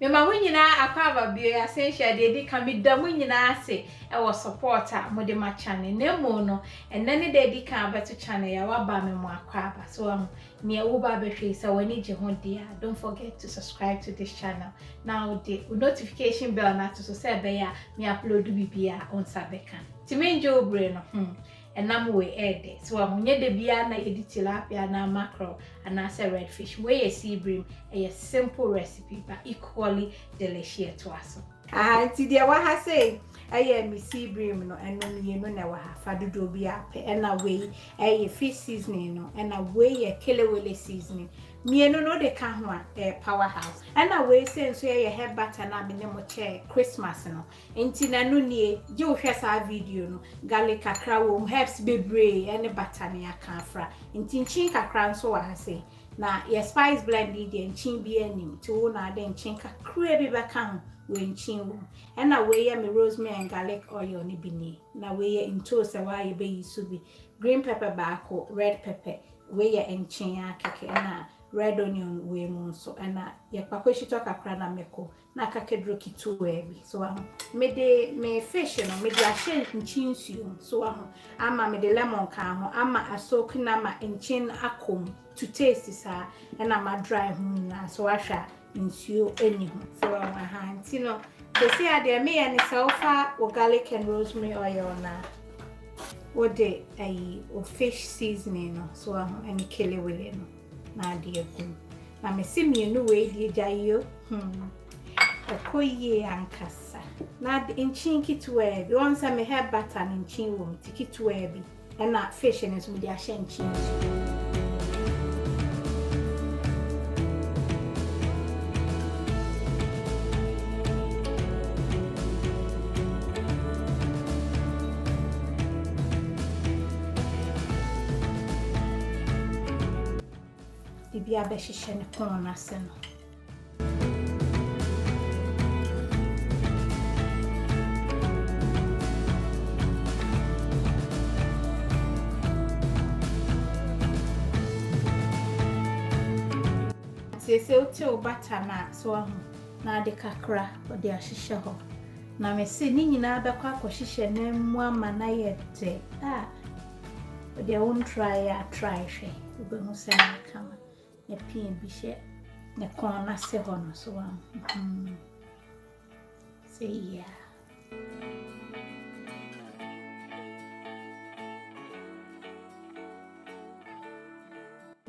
Me ma wo nyina akwaba bio ya senhia de di ka me da mo nyina ase e wo support a mo de ma channel na mo no enne ne de di ka abeto channel ya wa ba me mo akwaba so me wo ba be hwe sa wani je ho dia don't forget to subscribe to this channel now the notification bell na to so say be ya me upload bibia on sabeka ti me njo obre no enam we ede so ahunye de bia na edi tilapia na mackerel and as a redfish we sea bream a simple recipe but equally delicious to us. Ti dia wa ha say me sea bream no eno mienu na wa ha fa dodo bi ape na we fish seasoning no na we kelewele seasoning mienu no de ka ho powerhouse na we say so hair butter na me ne mo che Christmas no enti na no nie je wo hwe sa video no garlic kakra wo herbs bebre ene butter ne aka afra enti nchin kakra nso wa ha say na your spice blend de nchin bi anim ti wo na de nchin kakra bi be ka ho we nchin wo na we me rosemary and garlic oil ni bi ni na we into se wa ye be yisu bi green pepper baako red pepper we nchin akeke na red onion we monso na ye kwakweshito kakra na meko na kakedro kitu ebi so me fish no me de ahye nchin suo so ama me de lemon ka ho ama asok na ma nchin akom to taste sa na ma dry ho na so ahwa nsuo eni ho so ntino they say ade me ya ni saufa o garlic and rosemary oil na what de o fish seasoning no so any kelewele no na de kum na me se mienu we die jayo okoye ankasa na nchin kitwe bi won say me hair butter nchin wo tikitwe bi na fish ne so me de ahye nchin bia be hihye ne kon na se no se uti o butter na so na de kakra o de ahihye ho na me se ni nyina be kwa hihye na mu ama na yete o de won try hwe ube hu se na kama ne pin bi she ne kon na se ho no so say yeah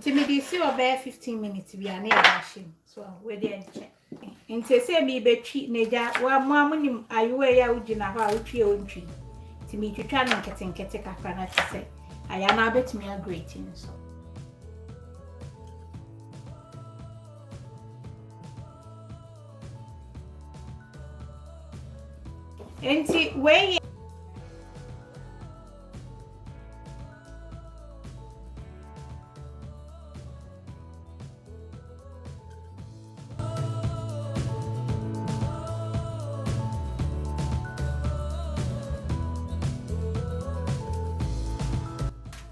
Timidi si obe 15 minutes bi ana ya dashim so we dey check enti se mi betwi neja wa mu amunim ayewe ya ugina ho a utwi ontwi timi twitwa no nketenkete kakra na tse aya na betimi a grating so enti we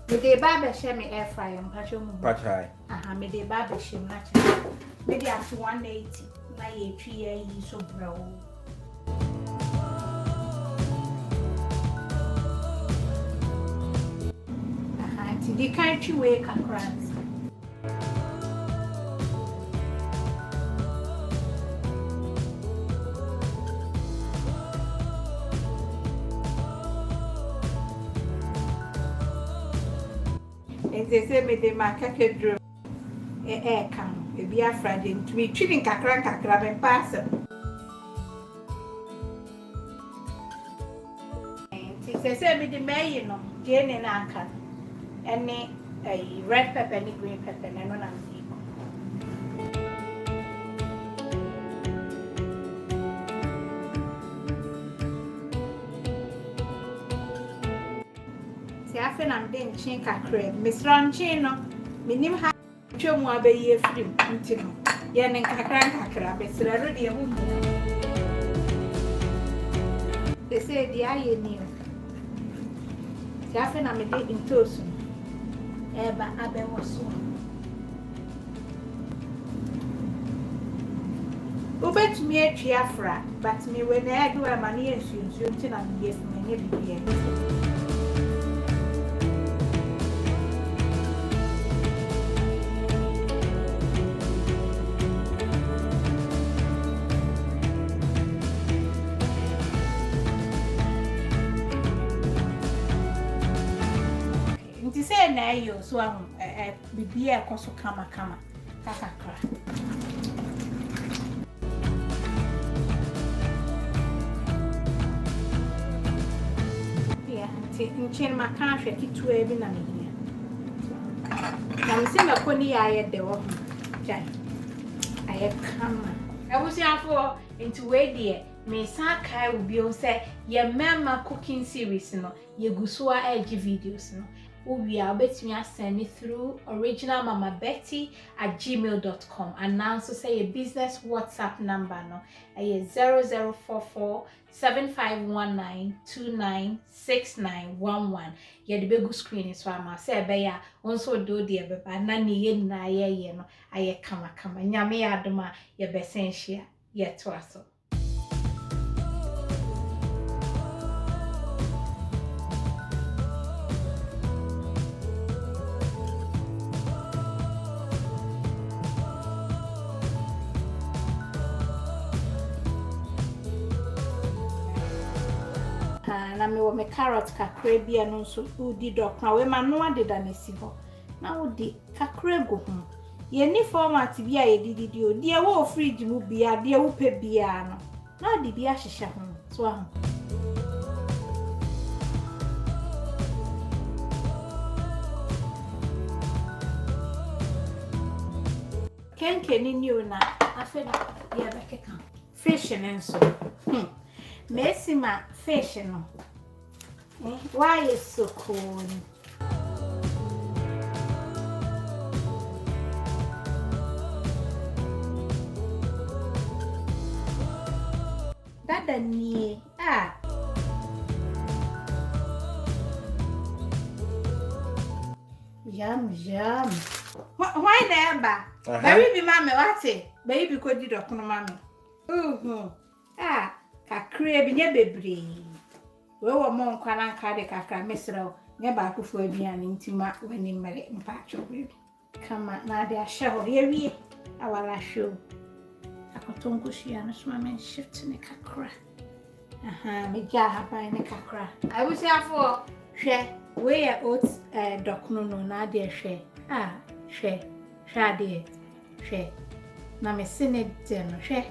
me de baba share me air fryer mpacho mu pachai me de baba share na cha me de at 180 na ye twi yi so bro ti di kan twi we kakra they say me de makakedro kan e bia frade ntumi twini kakra me pass they say me de me no jene na aka any red pepper and green pepper na no na ziko afen am den chin kakra misran chin no minim ha twemu abayi afrim ntino ye nen kakra besra ro de hu they say the aye ni afen am de intosu eba abewoso Ubet me a chiafra, but me when I do a money and soon and yes, many be. Nti say na yo so bibia ekoso kama kakakra. Yeah, nti maka hwe kitua bi na mehia. Na mse makoni ya ayede wo ho. Jai. Aye kama. Abusiafo nti we de me sa kai obi o say ye mema cooking series no ye gusua age videos no. We are betting you send it through originalmamabetty@gmail.com and now so say a business WhatsApp number no 0044 7519296911. Ye the big screen is why I say beya also do the beba na ni ye na ye no aye kama nyame adoma ye besenhia ye to aso. Na me wo me carrot kakra bia no so udi dok na we ma no adeda na si ho na udi kakra go ho ye ni format bia ye dididi o de wo fridge mu bia de wo pe bia no na di bia hyehye ho so aho Kenkey ni new na afa na ye be keka fish nenso Messima fish no. Why is so cool? That the knee Yum. Why there, ba? Baby, mammy, what's it? Baby, could you do, mammy? Kakra bi nya bebre we wo mo nkwana nka de kakra mesrew nya ba akofo aduane ntima wani mmere mpacho bebre kama na de ahye ho ye wie awala hwe akotonko hia no soma men shift ne kakra me ja ha ban ne kakra abusiafo hwe we ya oats dokno no na de hwe hwe ade hwe na me sene de no hwe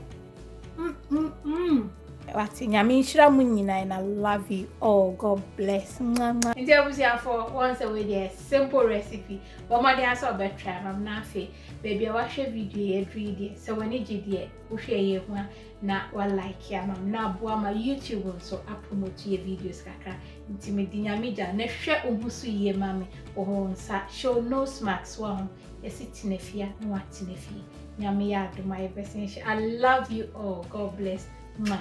What in Yamishra Munina and I love you. Oh, God bless. And there was for once a way there simple recipe. But my dear so better I'm not fair. Baby I watch a video every day. So when you did it, we share you one not one like ya mam na boa my YouTube so I promote your videos kakra. Intimate media ne share ubusu ye mami or sa show no smacks one. Yes it's nefia no what nefia. Nyame ya do my best. I love you all. God bless. Ma.